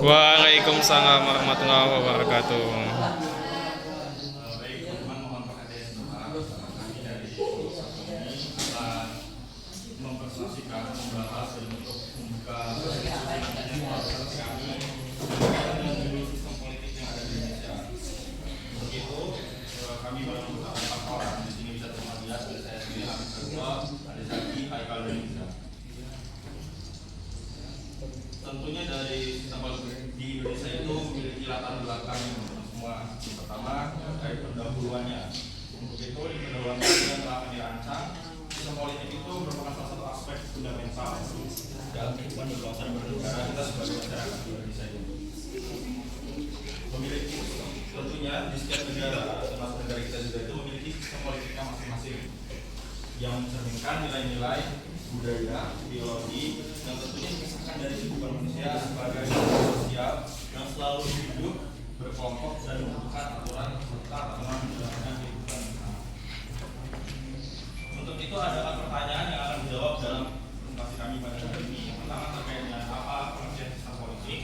Waalaikumsalam warahmatullahi wabarakatuh. Baik teman-teman, mohon perhatian semua. Kami dari Satu ini akan mempresentasikan, membahas dan untuk membuka diskusi nantinya proses kami berkaitan dengan sistem politik yang ada di Indonesia. Untuk itu kami baru beberapa 4 orang di sini bisa terlihat dari saya sendiri, Hafiz Ketua, ada Zaki, Haikal dan Iza. Tentunya dari sistem politik di Indonesia itu memiliki latar belakang semua. Pertama, terkait pendahuluannya. Untuk itu, di pendahuluan yang telah dirancang, sistem politik itu merupakan salah satu aspek fundamental dalam kehidupan berbangsa dan bernegara kita sebagai masyarakat di Indonesia ini. Memiliki tentunya di setiap negara, termasuk negara kita juga itu memiliki sistem politiknya masing-masing yang mencerminkan nilai-nilai budaya, ideologi yang tentunya dipisahkan dari kehidupan manusia sebagai sosial yang selalu hidup berkelompok dan membutuhkan aturan serta aturan menjalankan kehidupan. Untuk itu ada pertanyaan yang akan dijawab dalam presentasi kami pada hari ini. Yang pertama terkait dengan apa pengertian sistem politik,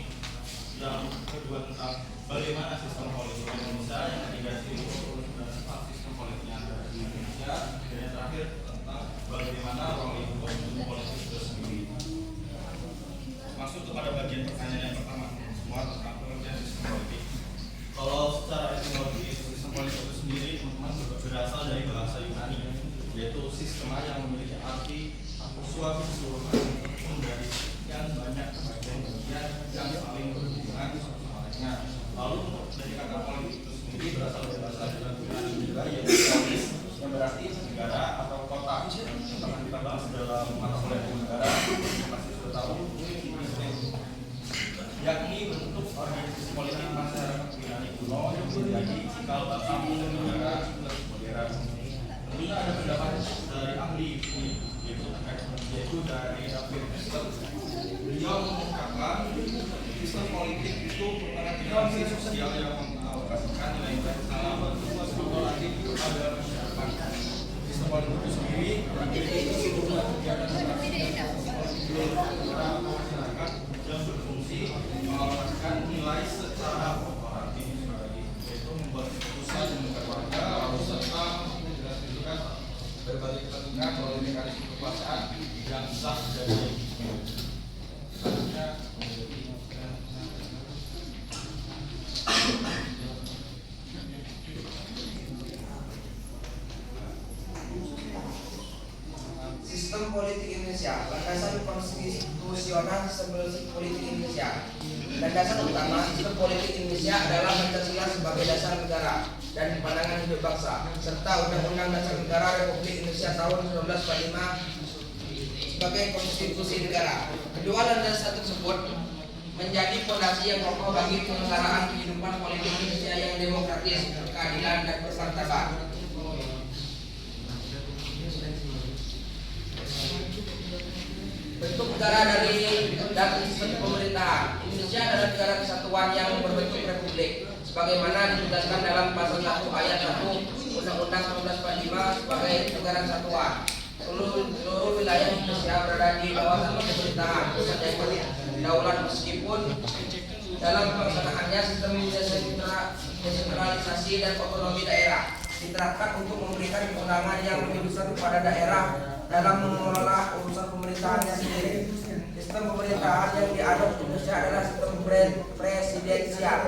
yang kedua tentang bagaimana sistem politik Indonesia, yang ketiga sistem politiknya ada di Indonesia, dan yang terakhir tentang bagaimana role sistem politik itu sendiri. Masuk kepada bagian pertanyaan yang pertama, semua tentang pengertian sistem politik. Kalau secara etimologi sistem politik itu sendiri teman-teman berasal dari bahasa Yunani, yaitu sistema yang memiliki arti suatu keseluruhan dari sekian banyak bagian-bagian yang saling berhubungan satu sama lainnya. Lalu dari kata politik itu sendiri berasal dari bahasa Yunani juga, yaitu polis, yang berarti negara atau kota. Yang akan kita bahas dalam mata kuliah negara, yang pasti sudah tahu, yakni bentuk organisasi politik masyarakat Yunani kuno yang menjadi cikal bakal negara modern. Tentunya ada pendapat dari ahli ini, yaitu dari David Esther. Beliau mengungkapkan sistem politik itu merupakan dinamika sosial yang mengalokasikan nilai-nilai alam spekulatif kepada masyarakat. Sistem politik itu sendiri memiliki keseluruhan kegiatan masyarakat yang berfungsi mengalokasikan nilai secara korporatif, yaitu membuat keputusan dengan warga, lalu serta menjelaskan berbagai kepentingan melalui mekanisme kekuasaan yang sah dan legitim. Selanjutnya sistem politik Indonesia, landasan konstitusional sistem politik Indonesia. Landasan utama sistem politik Indonesia adalah Pancasila sebagai dasar negara dan pandangan hidup bangsa, serta Undang-Undang Dasar Negara Republik Indonesia tahun 1945 sebagai konstitusi negara. Kedua landasan tersebut menjadi fondasi yang kokoh bagi penyelenggaraan kehidupan politik Indonesia yang demokratis, berkeadilan dan bermartabat. Bentuk negara dan sistem pemerintahan. Indonesia adalah negara kesatuan yang berbentuk republik, sebagaimana ditegaskan dalam pasal 1 ayat 1 Undang-Undang 1945 sebagai negara kesatuan. Seluruh wilayah Indonesia berada di bawah pemerintahan pusat yang berdaulat, meskipun dalam pelaksanaannya sistem desentralisasi dan otonomi daerah diterapkan untuk memberikan kewenangan yang lebih besar kepada daerah dalam mengelola urusan pemerintahannya sendiri. Sistem pemerintahan yang diadopsi Indonesia adalah sistem presidensial.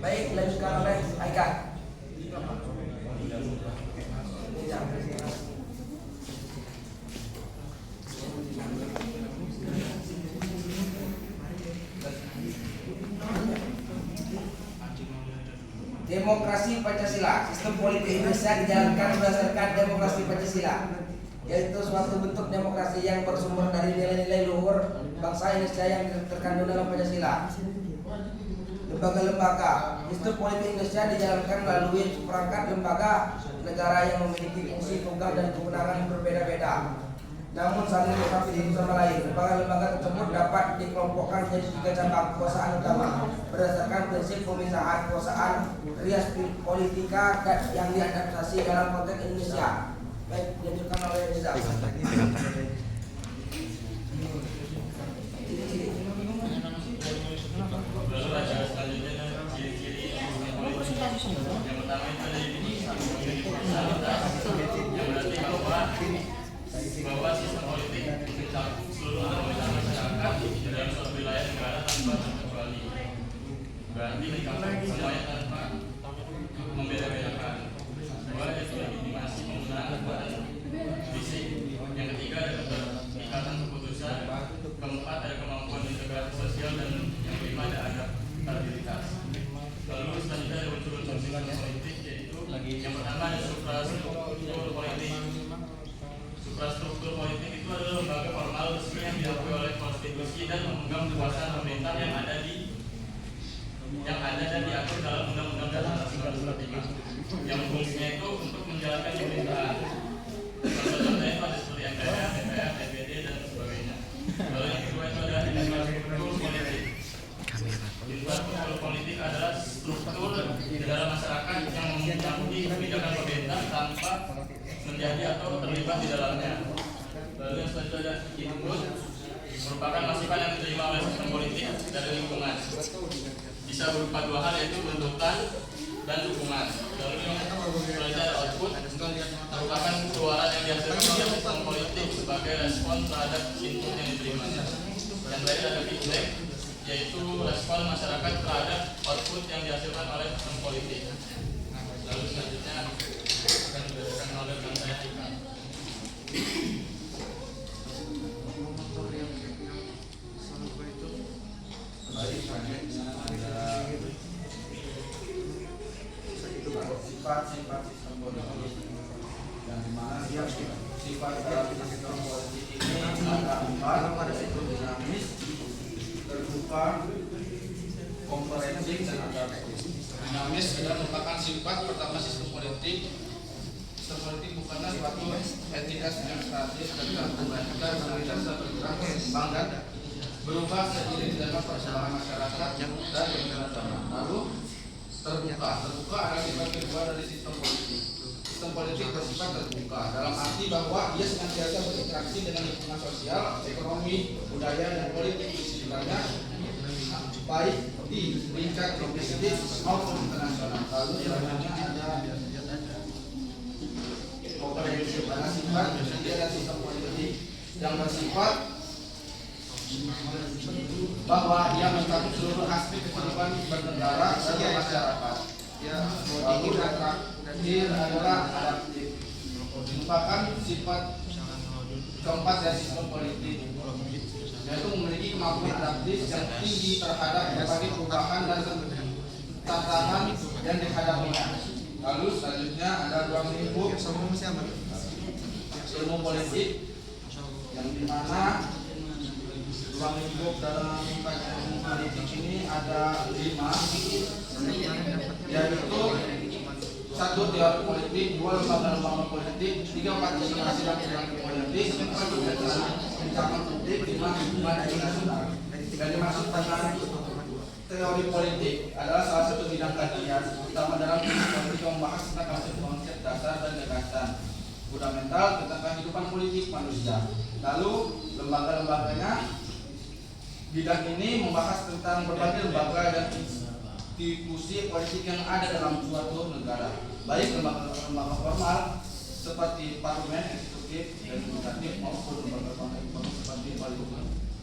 Baik, dilanjutkan oleh Haikal. Demokrasi Pancasila. Sistem politik Indonesia dijalankan berdasarkan demokrasi Pancasila, yaitu suatu bentuk demokrasi yang bersumber dari nilai-nilai luhur bangsa Indonesia yang terkandung dalam Pancasila. Lembaga-lembaga. Sistem politik Indonesia dijalankan melalui perangkat lembaga negara yang memiliki fungsi, tugas, dan kewenangan berbeda-beda, namun saling melengkapi satu sama lain. Lembaga-lembaga tersebut dapat dikelompokkan menjadi 3 cabang kekuasaan utama berdasarkan prinsip pemisahan kekuasaan rias politika yang diadaptasi dalam konteks Indonesia. Baik, dilanjutkan oleh Rizal. mencakup seluruh anggota masyarakat di dalam suatu wilayah negara tanpa terkecuali. Berarti mencakup semuanya tanpa membeda-bedakan. Dua, yaitu legitimasi penggunaan kekuatan fisik. Yang ketiga ada keterikatan keputusan. Keempat ada kemampuan integrasi sosial, dan yang kelima ada adaptabilitas. Lalu selanjutnya ada unsur-unsur sistem politik, yaitu yang pertama ada suprastruktur politik. Suprastruktur politik itu adalah lembaga formal resmi yang diakui oleh konstitusi dan memegang kekuasaan pemerintah yang ada dan diatur dalam Undang-Undang Dasar 1945, yang fungsinya itu untuk menjalankan pemerintahan. Contoh-contohnya itu ada seperti MPR, DPR, DPD, dan sebagainya. Lalu yang kedua itu ada infrastruktur politik. Infrastruktur politik adalah struktur di dalam masyarakat yang mencakupi kebijakan pemerintah tanpa menjadi atau terlibat di dalamnya. Lalu yang selanjutnya ada input, merupakan masukan yang diterima oleh sistem politik dari lingkungan. Bisa berupa dua hal, yaitu bentukan dan dukungan. Lalu yang selanjutnya ada output, merupakan keluaran yang dihasilkan oleh sistem politik sebagai respon terhadap input yang diterima. Yang terakhir ada feedback, yaitu respon masyarakat terhadap output yang dihasilkan oleh sistem politik. Lalu selanjutnya akan berdasarkan model yang saya berikan. Sifat-sifat sistem politik, yang dimana sifat sistem politik ini ada empat, yaitu dinamis, terbuka, komprehensif, dan adaptif. Dinamis adalah merupakan sifat pertama sistem politik. Sistem politik bukanlah suatu entitas yang statis dan melainkan senantiasa bergerak, berkembang, dan berubah seiring dengan perkembangan masyarakat dan internasional. Lalu terbuka adalah sifat kedua dari sistem politik. Sistem politik bersifat terbuka dalam arti bahwa ia senantiasa berinteraksi dengan lingkungan sosial, ekonomi, budaya, dan politik di sekitarnya, baik di lingkar domestik maupun internasional. Lalu selanjutnya ada komprehensif, adalah sifat ketiga dari sistem politik yang bersifat bahwa ia mencakup seluruh aspek kehidupan bernegara dan masyarakat. Lalu yang terakhir adalah adaptif, merupakan sifat keempat dari sistem politik, yaitu memiliki kemampuan adaptif yang tinggi terhadap berbagai perubahan dan tantangan yang dihadapinya. Lalu selanjutnya ada ruang lingkup ilmu politik, yang dimana ruang lingkup dalam ilmu politik ini ada 5, yaitu 1 teori politik, 2 lembaga-lembaga politik, 3 partisipasi dan perilaku politik, 4 kebijakan publik, 5 hubungan internasional. Dan dimaksud dengan teori politik adalah salah satu bidang kajian utama dalam politik yang membahas tentang konsep-konsep dasar dan gagasan fundamental tentang kehidupan politik manusia. Lalu lembaga-lembaganya, bidang ini membahas tentang berbagai lembaga dan institusi politik yang ada dalam suatu negara, baik lembaga formal seperti parlemen, eksekutif, dan legislatif, maupun lembaga informal seperti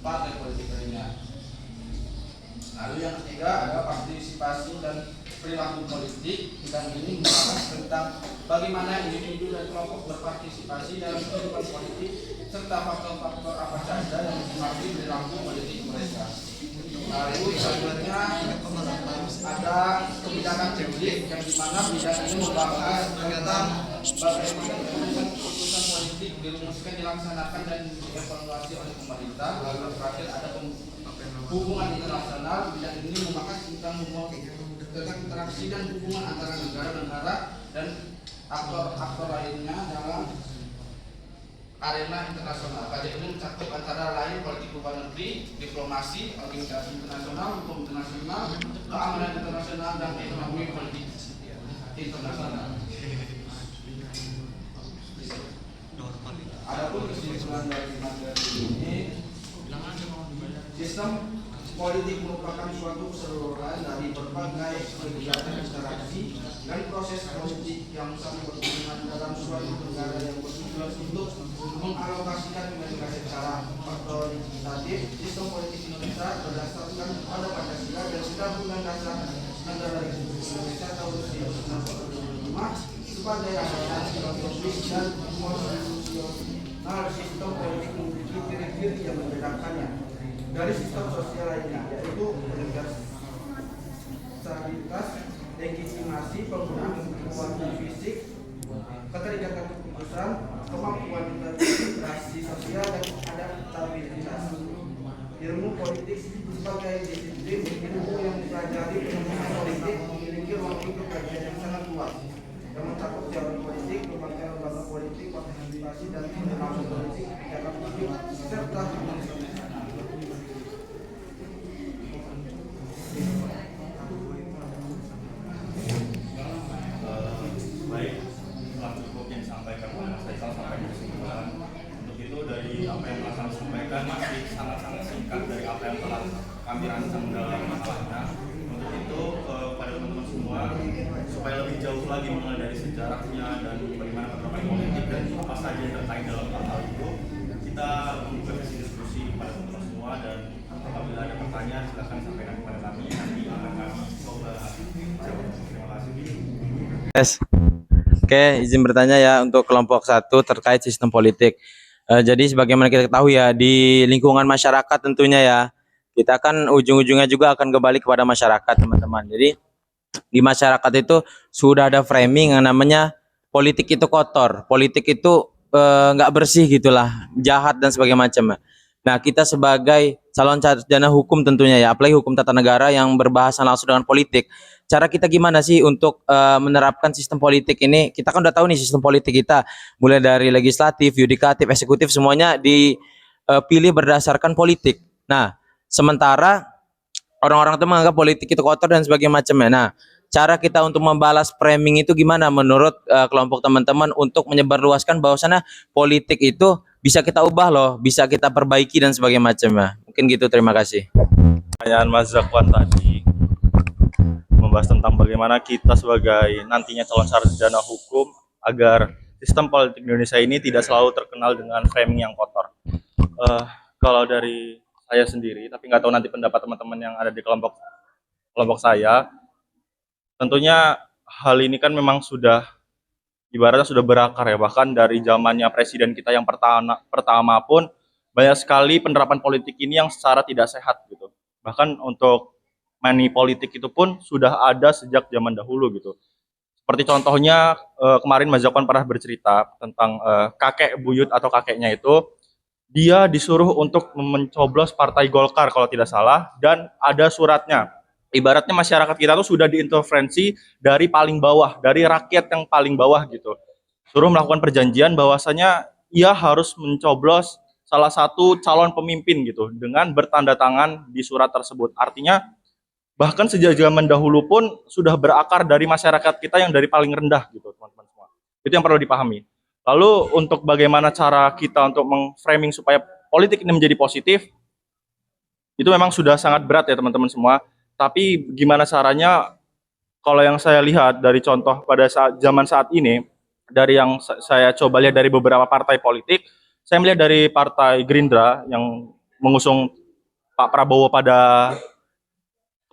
partai politik lainnya. Lalu yang ketiga ada partisipasi dan perilaku politik. Bidang ini membahas tentang bagaimana individu dan kelompok berpartisipasi dalam kehidupan politik serta faktor-faktor apa saja yang mempengaruhi perilaku politik mereka. Lalu selanjutnya ada kebijakan publik, yang dimana bidang ini membahas tentang bagaimana keputusan politik dirumuskan, dilaksanakan, dan dievaluasi oleh pemerintah. Lalu terakhir ada hubungan internasional. Bidang ini membahas tentang interaksi dan hubungan antara negara-negara dan aktor-aktor lainnya dalam arena internasional. Kajian ini mencakup antara lain politik luar negeri, diplomasi, organisasi internasional, hukum internasional, keamanan internasional, dan ekonomi politik internasional. Adapun kesimpulan dari materi ini, sistem politik merupakan suatu keseluruhan dari berbagai kegiatan interaksi dan proses politik yang saling berhubungan dalam suatu negara yang bertujuan untuk mengalokasikan dengan secara otoritatif sistem politik Indonesia berdasarkan pada Pancasila dan Undang-Undang Dasar Negara Republik Indonesia tahun 1945 sebagai amanat filosofis dan konstitusional. Sistem politik memiliki ciri-ciri yang membedakannya dari sistem sosial lainnya, yaitu universalitas, legitimasi, penggunaan kekuatan fisik, keterikatan keputusan, kemampuan integrasi sosial, dan adaptabilitas. Ilmu politik sebagai disiplin ilmu yang mempelajari fenomena politik memiliki ruang lingkup kajian yang sangat luas yang mencakup teori politik, berbagai lembaga politik, partisipasi dan dinamika politik, kebijakan publik, serta baik, telah cukup yang disampaikan oleh Mas Faisal sampai di kesimpulan. Untuk itu dari apa yang telah kami sampaikan masih sangat-sangat singkat dari apa yang telah kami rancang dalam masalahnya. Untuk itu pada teman-teman semua, supaya lebih jauh lagi mengenal dari sejarahnya dan bagaimana penerapan politik dan apa saja yang terkait dalam hal itu, kita membuka sesi diskusi kepada teman-teman semua, dan apabila ada pertanyaan silakan sampaikan kepada kami, nanti akan kami coba jawab. Terima kasih. Yes. Oke, izin bertanya ya untuk kelompok 1 terkait sistem politik. Jadi sebagaimana kita ketahui ya, di lingkungan masyarakat tentunya ya, kita kan ujung-ujungnya juga akan kembali kepada masyarakat, teman-teman. Jadi di masyarakat itu sudah ada framing yang namanya politik itu kotor, politik itu nggak bersih gitulah, jahat dan sebagainya macam. Nah, kita sebagai calon sarjana hukum tentunya ya, apalagi hukum tata negara yang berbahasa langsung dengan politik, cara kita gimana sih untuk menerapkan sistem politik ini? Kita kan udah tahu nih sistem politik kita, mulai dari legislatif, yudikatif, eksekutif, semuanya dipilih berdasarkan politik. Nah, sementara orang-orang itu menganggap politik itu kotor dan sebagainya macamnya. Nah, cara kita untuk membalas framing itu gimana menurut kelompok teman-teman untuk menyebarluaskan bahwasannya politik itu bisa kita ubah loh, bisa kita perbaiki dan sebagainya macamnya. Mungkin gitu, terima kasih. Pertanyaan Mas Zakwan tadi membahas tentang bagaimana kita sebagai nantinya calon sarjana hukum agar sistem politik Indonesia ini tidak selalu terkenal dengan framing yang kotor. Kalau dari saya sendiri, tapi nggak tahu nanti pendapat teman-teman yang ada di kelompok saya, tentunya hal ini kan memang sudah ibaratnya sudah berakar ya, bahkan dari zamannya presiden kita yang pertama pun banyak sekali penerapan politik ini yang secara tidak sehat gitu. Bahkan untuk money politik itu pun sudah ada sejak zaman dahulu gitu. Seperti contohnya kemarin Mas Zakwan pernah bercerita tentang kakek buyut atau kakeknya itu, dia disuruh untuk mencoblos partai Golkar kalau tidak salah, dan ada suratnya. Ibaratnya masyarakat kita tuh sudah diintervensi dari paling bawah, dari rakyat yang paling bawah gitu. Suruh melakukan perjanjian bahwasanya ia harus mencoblos salah satu calon pemimpin gitu dengan bertanda tangan di surat tersebut. Artinya bahkan sejak zaman dahulu pun sudah berakar dari masyarakat kita yang dari paling rendah gitu, teman-teman semua. Itu yang perlu dipahami. Lalu untuk bagaimana cara kita untuk meng-framing supaya politik ini menjadi positif, itu memang sudah sangat berat ya teman-teman semua. Tapi gimana caranya, kalau yang saya lihat dari contoh pada zaman saat ini, dari yang saya coba lihat dari beberapa partai politik, saya melihat dari partai Gerindra yang mengusung Pak Prabowo pada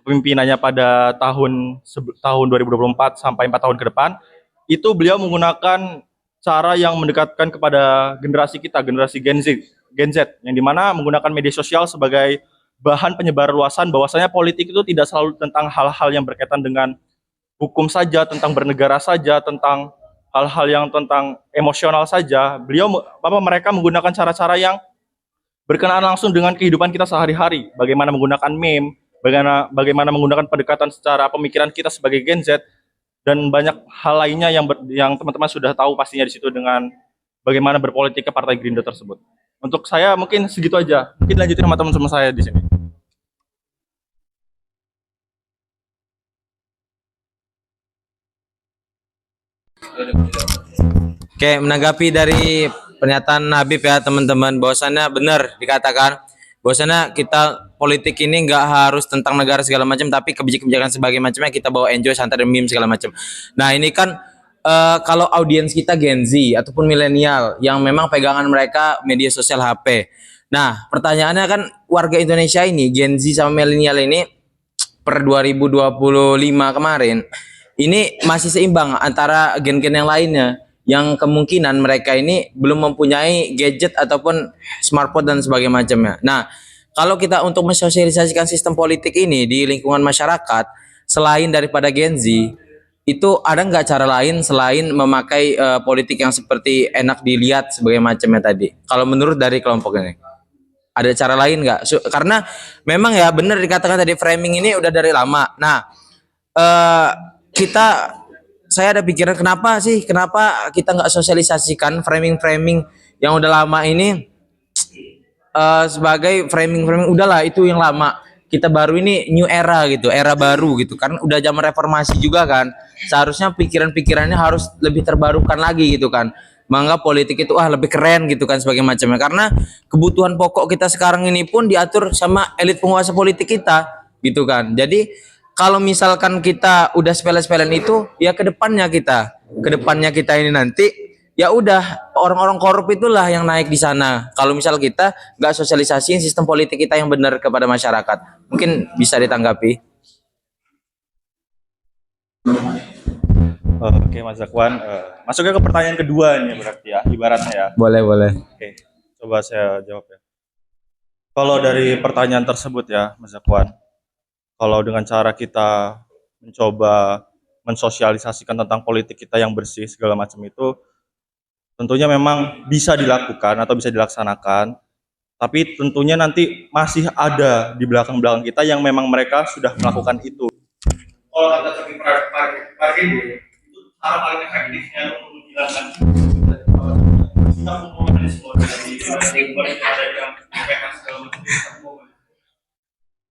kepemimpinannya pada tahun 2024 sampai 4 tahun ke depan, itu beliau menggunakan cara yang mendekatkan kepada generasi kita, generasi Gen Z, yang dimana menggunakan media sosial sebagai bahan penyebar luasan bahwasanya politik itu tidak selalu tentang hal-hal yang berkaitan dengan hukum saja, tentang bernegara saja, tentang hal-hal yang tentang emosional saja. Mereka menggunakan cara-cara yang berkenaan langsung dengan kehidupan kita sehari-hari. Bagaimana menggunakan meme, bagaimana menggunakan pendekatan secara pemikiran kita sebagai Gen Z, dan banyak hal lainnya yang teman-teman sudah tahu pastinya di situ dengan bagaimana berpolitik ke Partai Gerindra tersebut. Untuk saya mungkin segitu aja. Mungkin lanjutin sama teman-teman saya di sini. Oke, menanggapi dari pernyataan Habib ya teman-teman, bahwasannya benar dikatakan bahwasannya kita politik ini nggak harus tentang negara segala macam, tapi kebijakan sebagai macamnya kita bawa enjoy santai dan meme segala macam. Nah, ini kan kalau audiens kita Gen Z ataupun milenial yang memang pegangan mereka media sosial HP. Nah, pertanyaannya kan warga Indonesia ini Gen Z sama milenial ini per 2025 kemarin ini masih seimbang antara gen-gen yang lainnya yang kemungkinan mereka ini belum mempunyai gadget ataupun smartphone dan sebagainya macamnya. Nah, kalau kita untuk mensosialisasikan sistem politik ini di lingkungan masyarakat selain daripada Gen Z, itu ada nggak cara lain selain memakai politik yang seperti enak dilihat sebagai macamnya tadi? Kalau menurut dari kelompok ini, ada cara lain nggak? Karena memang ya benar dikatakan tadi framing ini udah dari lama. Nah, eh, saya ada pikiran kenapa kita nggak sosialisasikan framing-framing yang udah lama ini sebagai framing-framing udahlah itu yang lama, kita baru ini new era gitu, era baru gitu kan, udah zaman reformasi juga kan, seharusnya pikiran-pikirannya harus lebih terbarukan lagi gitu kan, menganggap politik itu lebih keren gitu kan sebagai macamnya, karena kebutuhan pokok kita sekarang ini pun diatur sama elit penguasa politik kita gitu kan. Jadi kalau misalkan kita udah sepele-sepelean itu ya kedepannya kita ini nanti ya udah orang-orang korup itulah yang naik di sana. Kalau misal kita nggak sosialisasiin sistem politik kita yang benar kepada masyarakat, mungkin bisa ditanggapi. Oke Mas Zakwan, masuknya ke pertanyaan kedua nih berarti ya, ibaratnya ya. Boleh. Oke, coba saya jawab ya. Kalau dari pertanyaan tersebut ya Mas Zakwan, kalau dengan cara kita mencoba mensosialisasikan tentang politik kita yang bersih segala macam itu, tentunya memang bisa dilakukan atau bisa dilaksanakan, tapi tentunya nanti masih ada di belakang-belakang kita yang memang mereka sudah melakukan itu. Kalau kata Coki Pardede, itu cara paling efektifnya untuk menghilangkan kita mengorganisme dari ada yang PH segala macam.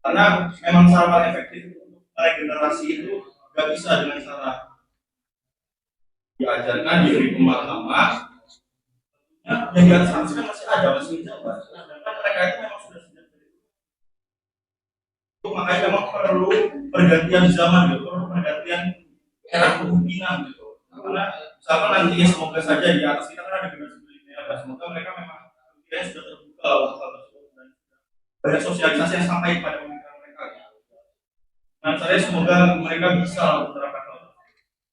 Karena memang cara paling efektif untuk regenerasi itu gak bisa dengan cara diajarkan diberi pemahaman. Yang di atas kan masih ada, masih menjabat. Sedangkan mereka itu memang sudah itu makanya memang perlu pergantian zaman gitu, perlu pergantian era kepemimpinan gitu. Karena misalkan nanti semoga saja di atas kita kan ada generasi milenial, semoga mereka memang sudah terbuka untuk hal tersebut dan banyak sosialisasi yang sampai pada pemikiran mereka. Nah, saya semoga mereka bisa menerapkan hal tersebut.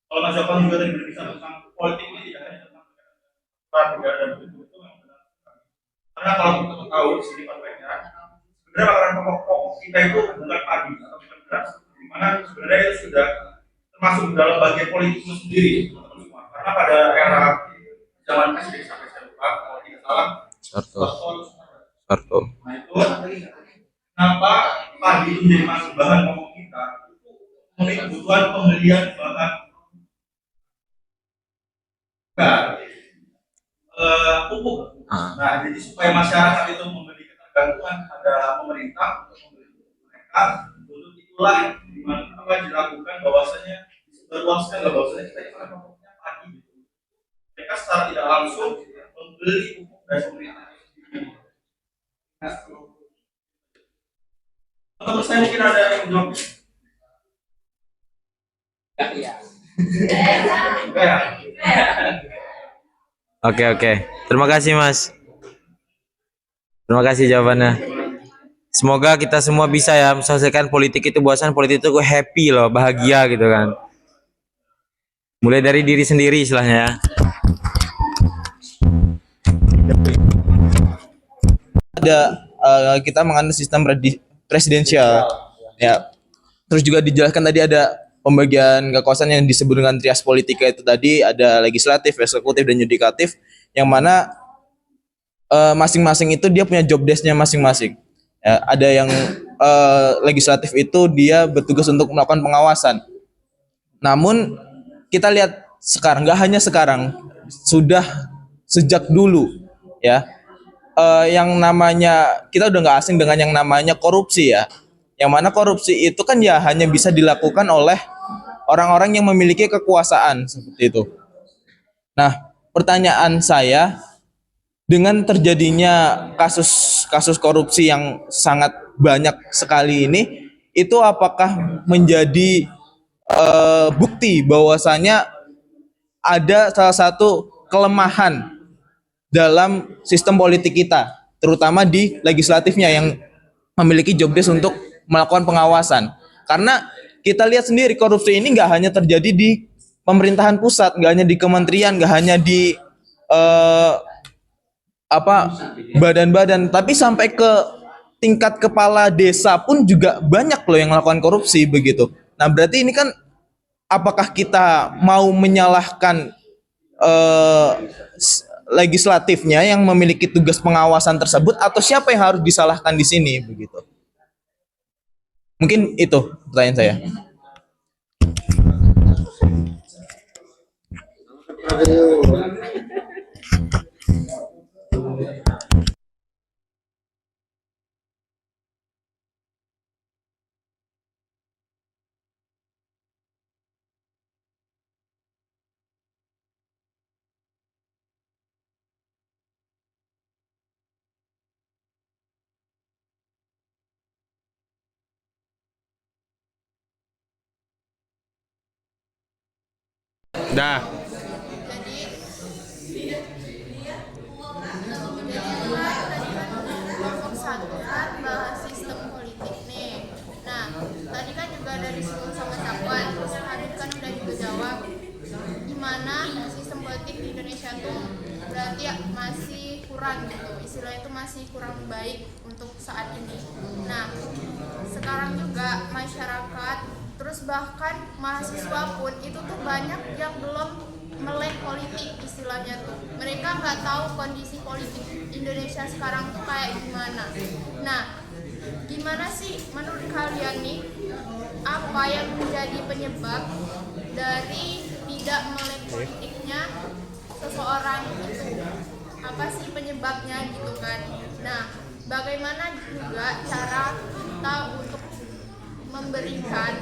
Kalau Mas Joko juga tadi berbicara tentang politik ini tidak hanya tentang negara dan itu memang benar. Karena kalau kita tahu di sini konteksnya, sebenarnya makanan pokok kita itu bukan padi atau bukan beras, di mana sebenarnya itu sudah termasuk dalam bagian politik itu sendiri, teman-teman semua. Karena pada era zaman SD sampai saya lupa, kalau tidak salah, Soeharto. nah itu kenapa padi itu menjadi masuk bahan pokok kita? Memenuhi kebutuhan pembelian bahan pupuk. Nah, jadi supaya masyarakat itu memberi ketergantungan pada pemerintah untuk membeli mereka, untuk itulah apa dilakukan bahwasanya disebarluaskan bahwasanya kita itu pokoknya padi gitu. Mereka secara tidak langsung membeli pupuk dari pemerintah. Kalau saya mungkin ada yang jawab. Oke. Terima kasih Mas. Terima kasih jawabannya. Semoga kita semua bisa ya menyelesaikan politik itu, bahwasan politik itu happy loh, bahagia gitu kan. Mulai dari diri sendiri istilahnya ya. Kita menganut sistem presidensial ya. Terus juga dijelaskan tadi ada pembagian kekuasaan yang disebut dengan trias politika itu tadi, ada legislatif, eksekutif, dan yudikatif, yang mana masing-masing itu dia punya job desk-nya masing-masing. Ya, ada yang legislatif itu dia bertugas untuk melakukan pengawasan. Namun kita lihat sekarang, nggak hanya sekarang, sudah sejak dulu ya, yang namanya kita udah nggak asing dengan yang namanya korupsi ya. Yang mana korupsi itu kan ya hanya bisa dilakukan oleh orang-orang yang memiliki kekuasaan seperti itu. Nah, pertanyaan saya, dengan terjadinya kasus korupsi yang sangat banyak sekali ini, itu apakah menjadi bukti bahwasanya ada salah satu kelemahan dalam sistem politik kita, terutama di legislatifnya yang memiliki job desk untuk melakukan pengawasan. Karena kita lihat sendiri korupsi ini nggak hanya terjadi di pemerintahan pusat, nggak hanya di kementerian, nggak hanya di badan-badan, tapi sampai ke tingkat kepala desa pun juga banyak loh yang melakukan korupsi begitu. Nah berarti ini kan apakah kita mau menyalahkan legislatifnya yang memiliki tugas pengawasan tersebut atau siapa yang harus disalahkan di sini begitu? Mungkin itu pertanyaan saya. Dah. Kelompok satu kan bahas sistem politik nih. Nah, tadi kan juga dari Sul sama Cakwan, terus Habib kan udah juga jawab gimana sistem politik di Indonesia tuh berarti ya masih kurang gitu, istilah itu masih kurang baik untuk saat ini. Nah, sekarang juga masyarakat terus bahkan mahasiswa pun itu tuh banyak yang belum melek politik istilahnya tuh. Mereka nggak tahu kondisi politik Indonesia sekarang tuh kayak gimana. Nah, gimana sih menurut kalian nih apa yang menjadi penyebab dari tidak melek politiknya seseorang itu? Apa sih penyebabnya gitu kan? Nah, bagaimana juga cara kita untuk memberikan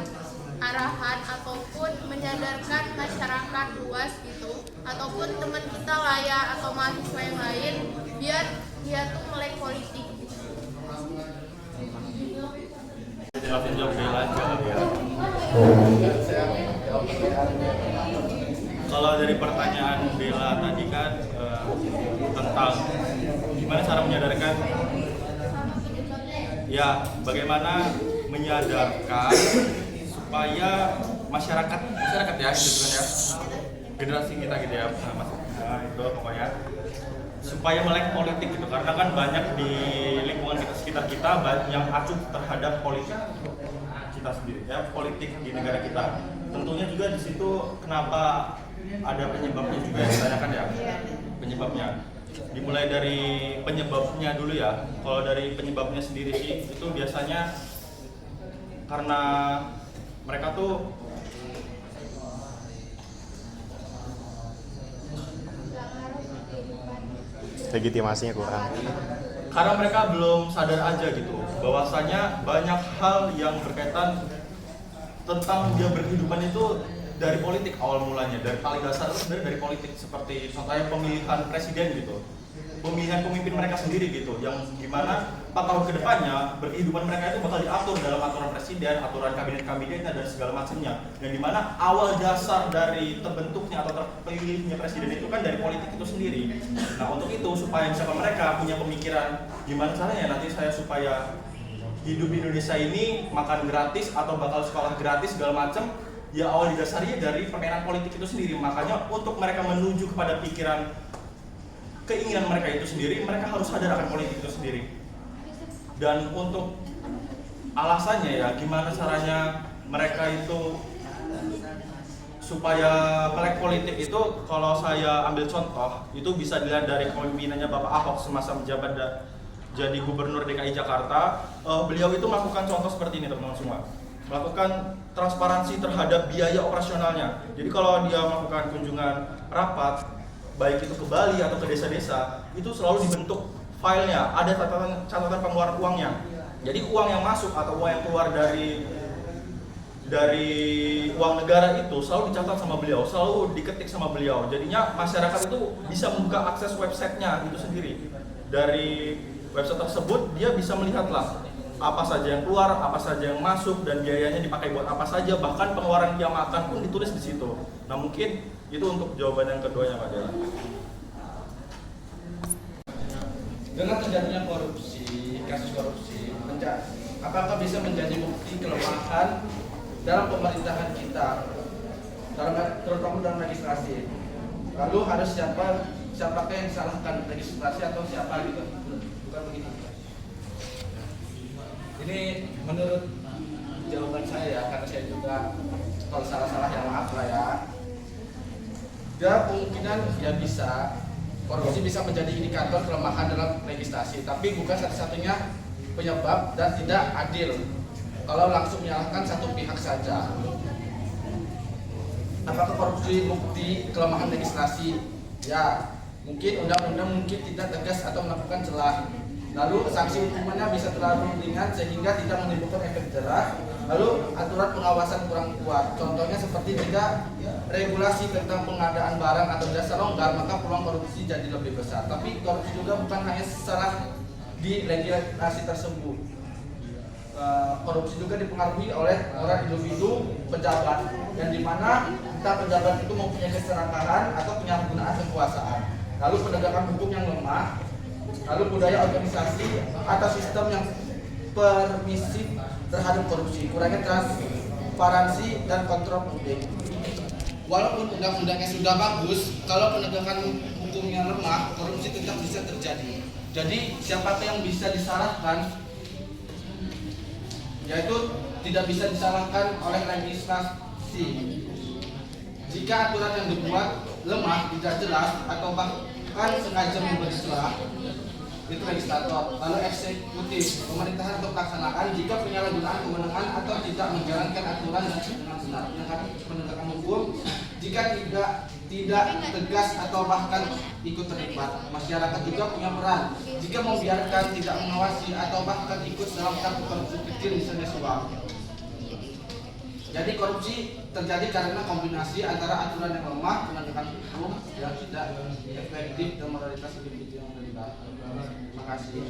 arahan ataupun menyadarkan masyarakat luas gitu ataupun teman kita lah ya atau mahasiswa yang lain biar dia tuh melek politik. Jelasin jawab Bella aja ya. Kalau dari pertanyaan Bella tadi kan tentang gimana cara menyadarkan, ya bagaimana menyadarkan supaya masyarakat ya gitu kan ya, generasi kita gitu ya, itu pokoknya supaya melek politik gitu, karena kan banyak di lingkungan kita sekitar kita yang acuh terhadap politik kita sendiri ya, politik di negara kita. Tentunya juga di situ kenapa ada penyebabnya juga yang ditanyakan ya, penyebabnya dimulai dari penyebabnya dulu ya. Kalau dari penyebabnya sendiri sih itu biasanya karena mereka tuh legitimasinya kurang. Karena mereka belum sadar aja gitu bahwasanya banyak hal yang berkaitan tentang dia berkehidupan itu dari politik awal mulanya, dari paling dasar itu sebenarnya dari politik, seperti contohnya pemilihan presiden gitu, pemilihan pemimpin mereka sendiri gitu, yang gimana 4 tahun ke depannya berkehidupan mereka itu bakal diatur dalam aturan presiden, aturan kabinet-kabinetnya dan segala macamnya, yang dimana awal dasar dari terbentuknya atau terpilihnya presiden itu kan dari politik itu sendiri. Nah untuk itu supaya misalkan mereka punya pemikiran gimana caranya nanti saya supaya hidup di Indonesia ini makan gratis atau bakal sekolah gratis segala macam, ya awal didasari dari permainan politik itu sendiri. Makanya untuk mereka menuju kepada pikiran keinginan mereka itu sendiri, mereka harus sadar akan politik itu sendiri. Dan untuk alasannya ya, gimana caranya mereka itu supaya melek politik itu, kalau saya ambil contoh, itu bisa dilihat dari kepemimpinannya Bapak Ahok semasa menjabat jadi Gubernur DKI Jakarta. Beliau itu melakukan contoh seperti ini teman-teman semua, melakukan transparansi terhadap biaya operasionalnya. Jadi kalau dia melakukan kunjungan rapat, baik itu ke Bali atau ke desa-desa, itu selalu dibentuk filenya, ada catatan pengeluaran uangnya. Jadi uang yang masuk atau uang yang keluar dari uang negara itu selalu dicatat sama beliau, selalu diketik sama beliau. Jadinya masyarakat itu bisa membuka akses websitenya itu sendiri. Dari website tersebut dia bisa melihatlah apa saja yang keluar, apa saja yang masuk, dan biayanya dipakai buat apa saja, bahkan pengeluaran dia makan pun ditulis di situ. Nah mungkin itu untuk jawaban yang keduanya Pak Dela. Dengan terjadinya kasus korupsi, apakah bisa menjadi bukti kelemahan dalam pemerintahan kita, terutama dalam legislasi? Lalu harus siapakah yang disalahkan, legislasi atau siapa gitu? Bukan begitu. Ini menurut jawaban saya, karena saya juga kalau salah-salah ya maaf lah ya. Kemungkinan ya bisa korupsi bisa menjadi indikator kelemahan dalam legislasi, tapi bukan satu-satunya penyebab dan tidak adil kalau langsung menyalahkan satu pihak saja. Apakah korupsi bukti kelemahan legislasi? Ya, mungkin undang-undang mungkin tidak tegas atau melakukan celah. Lalu sanksi hukumannya bisa terlalu ringan sehingga tidak menimbulkan efek jerah. Lalu aturan pengawasan kurang kuat. Contohnya seperti jika regulasi tentang pengadaan barang atau jasa longgar, maka peluang korupsi jadi lebih besar. Tapi korupsi juga bukan hanya salah di regulasi tersebut. Korupsi juga dipengaruhi oleh orang individu pejabat, yang dimana entah pejabat itu mempunyai keserakahan atau penyalahgunaan kekuasaan. Lalu penegakan hukum yang lemah, lalu budaya organisasi atau sistem yang permisif terhadap korupsi, kurangnya transparansi dan kontrol publik. Walaupun undang-undangnya sudah bagus, kalau penegakan hukumnya lemah, korupsi tetap bisa terjadi. Jadi siapakah yang bisa disalahkan? Yaitu tidak bisa disalahkan oleh legislasi. Jika aturan yang dibuat lemah, tidak jelas, atau bahkan sengaja memberi celah, itu legislator. Lalu eksekutif, pemerintahan untuk pelaksanaan jika penyalahgunaan kewenangan atau tidak menjalankan aturan dengan benar. Penegakan hukum jika tidak tegas atau bahkan ikut terlibat. Masyarakat juga punya peran jika membiarkan, tidak mengawasi atau bahkan ikut dalam praktik korupsi kecil, misalnya suap. Jadi korupsi terjadi karena kombinasi antara aturan yang lemah, penegakan hukum yang tidak efektif, dan moralitas individu yang terlibat. Terima kasih.